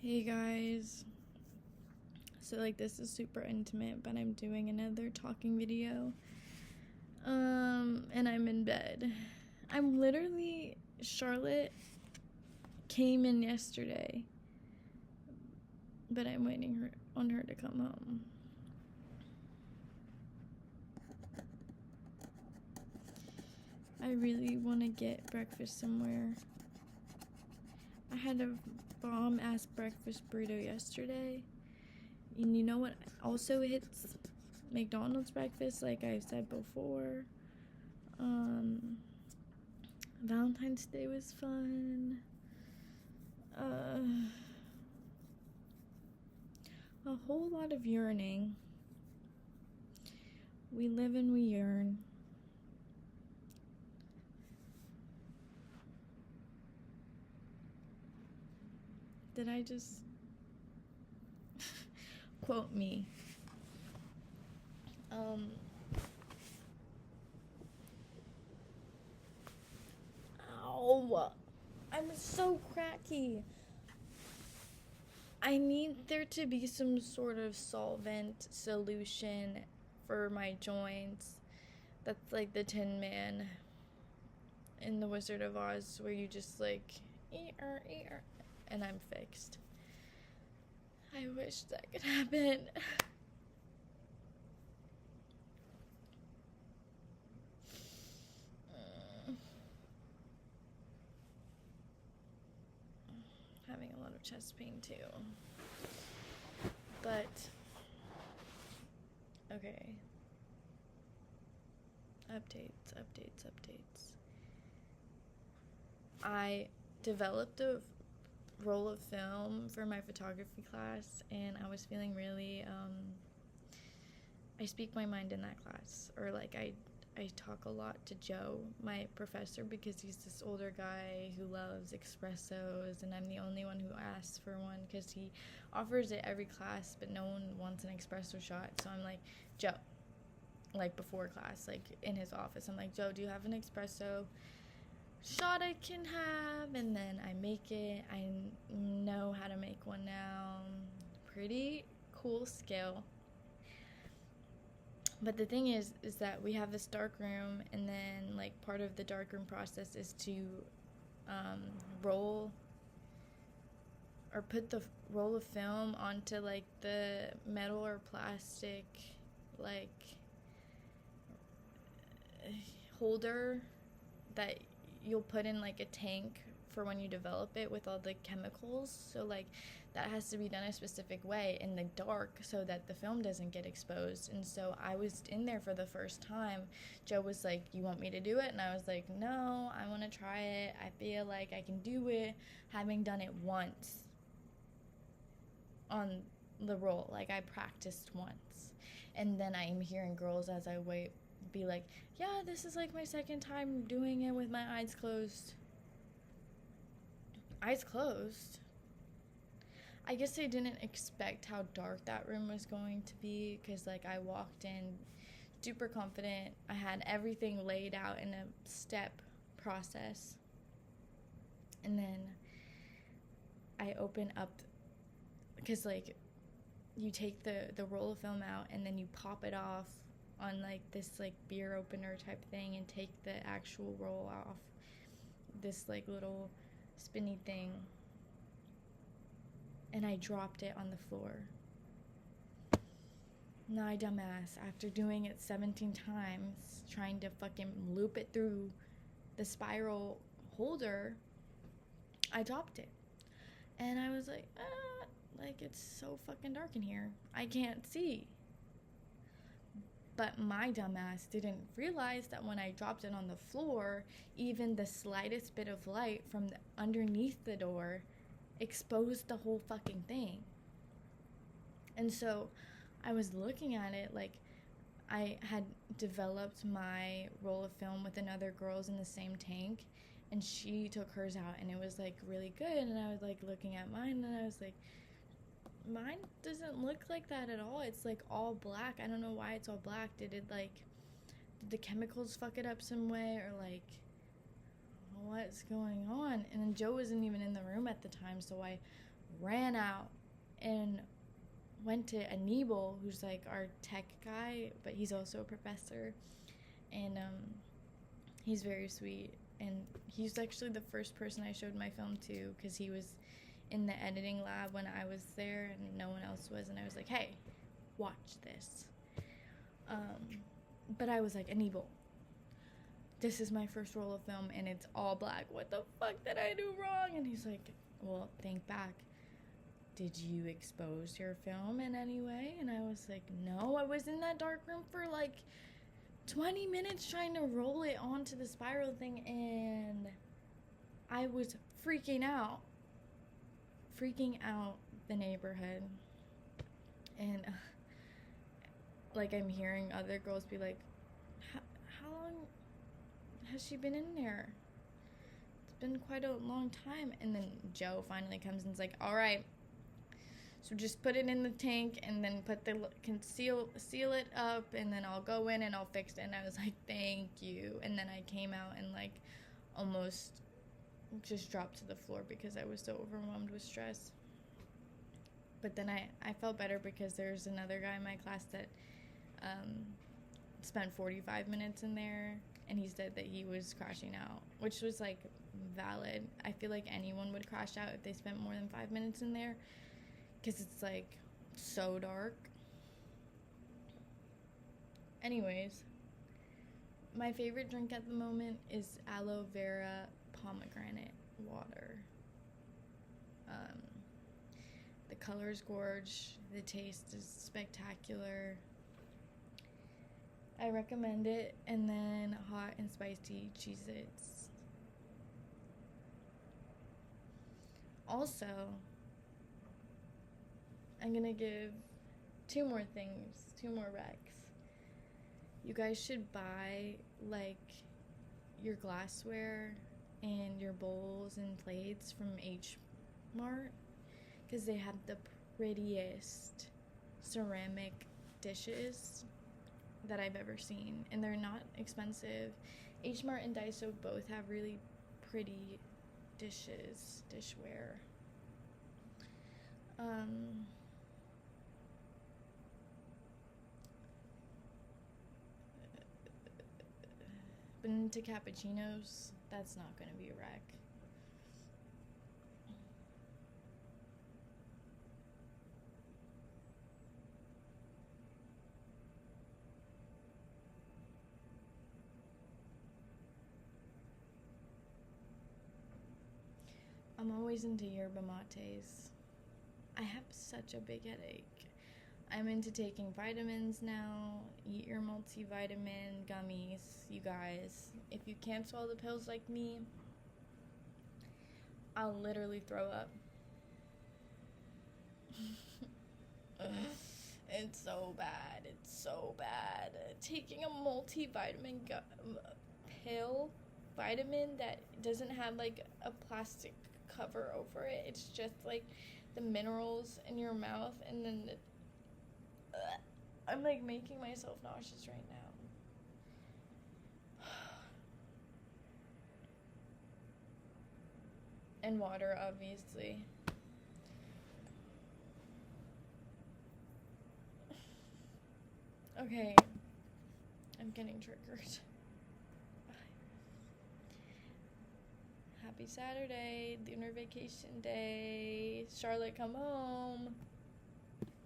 Hey guys, so this is super intimate, but I'm doing another talking video, and I'm in bed. Charlotte came in yesterday, but I'm waiting on her to come home. I really want to get breakfast somewhere. I had a bomb-ass breakfast burrito yesterday. And you know what also hits McDonald's breakfast, like I've said before? Valentine's Day was fun. A whole lot of yearning. We live and we yearn. Did I just quote me? Ow! I'm so cracky. I need there to be some sort of solvent solution for my joints. That's like the Tin Man in The Wizard of Oz, where you just and I'm fixed. I wish that could happen. Having a lot of chest pain too. But okay. Updates. I developed a roll of film for my photography class, and I was feeling really I speak my mind in that class, or I talk a lot to Joe, my professor, because he's this older guy who loves espressos, and I'm the only one who asks for one because he offers it every class, but no one wants an espresso shot. So I'm like, Joe, before class, in his office, I'm like, Joe, do you have an espresso shot I can have? And then I make it. I know how to make one now. Pretty cool skill. But the thing is that we have this dark room, and then part of the dark room process is to roll or put the roll of film onto the metal or plastic holder that you'll put in a tank for when you develop it with all the chemicals. So that has to be done a specific way in the dark so that the film doesn't get exposed. And so I was in there for the first time. Joe was like, you want me to do it? And I was like, no, I want to try it. I feel like I can do it, having done it once on the roll. I practiced once. And then I'm hearing girls as I wait be like, yeah, this is my second time doing it with my eyes closed. Eyes closed? I guess I didn't expect how dark that room was going to be, because I walked in super confident. I had everything laid out in a step process. And then I open up, because you take the roll of film out and then you pop it off on this beer opener type thing and take the actual roll off this little spinny thing, and I dropped it on the floor. Now, I dumbass, after doing it 17 times, trying to fucking loop it through the spiral holder, I dropped it. And I was like, it's so fucking dark in here. I can't see. But my dumbass didn't realize that when I dropped it on the floor, even the slightest bit of light from underneath the door exposed the whole fucking thing. And so I was looking at it I had developed my roll of film with another girls in the same tank, and she took hers out, and it was really good. And I was looking at mine, and I was like, mine doesn't look like that at all. It's all black. I don't know why it's all black. Did the chemicals fuck it up some way, or what's going on? And then Joe wasn't even in the room at the time, so I ran out and went to Anibal, who's like our tech guy, but he's also a professor, and he's very sweet, and he's actually the first person I showed my film to, because he was in the editing lab when I was there and no one else was, and I was like, hey, watch this. But I was like, Anibal, this is my first roll of film and it's all black. What the fuck did I do wrong? And he's like, well, think back. Did you expose your film in any way? And I was like, no, I was in that dark room for like 20 minutes trying to roll it onto the spiral thing, and I was freaking out the neighborhood. And like, I'm hearing other girls be like, how long has she been in there? It's been quite a long time. And then Joe finally comes and is like, all right, so just put it in the tank and then seal it up, and then I'll go in and I'll fix it. And I was like, thank you. And then I came out and like almost just dropped to the floor because I was so overwhelmed with stress. But then I felt better because there's another guy in my class that spent 45 minutes in there, and he said that he was crashing out, which was like valid. I feel like anyone would crash out if they spent more than 5 minutes in there, because it's like so dark. Anyways, my favorite drink at the moment is aloe vera pomegranate water. The color is gorge, the taste is spectacular. I recommend it. And then hot and spicy Cheez-Its. Also, I'm gonna give two more recs. You guys should buy like your glassware and your bowls and plates from H Mart, because they have the prettiest ceramic dishes that I've ever seen, and they're not expensive. H Mart and Daiso both have really pretty dishware. Been into cappuccinos. That's not gonna be a wreck. I'm always into yerba mates. I have such a big headache. I'm into taking vitamins now. Eat your multivitamin gummies, you guys. If you can't swallow the pills like me, I'll literally throw up. It's so bad. Taking a multivitamin pill, vitamin that doesn't have like a plastic cover over it. It's just like the minerals in your mouth, and then I'm like making myself nauseous right now. And water, obviously. Okay, I'm getting triggered. Happy Saturday, lunar vacation day. Charlotte, come home.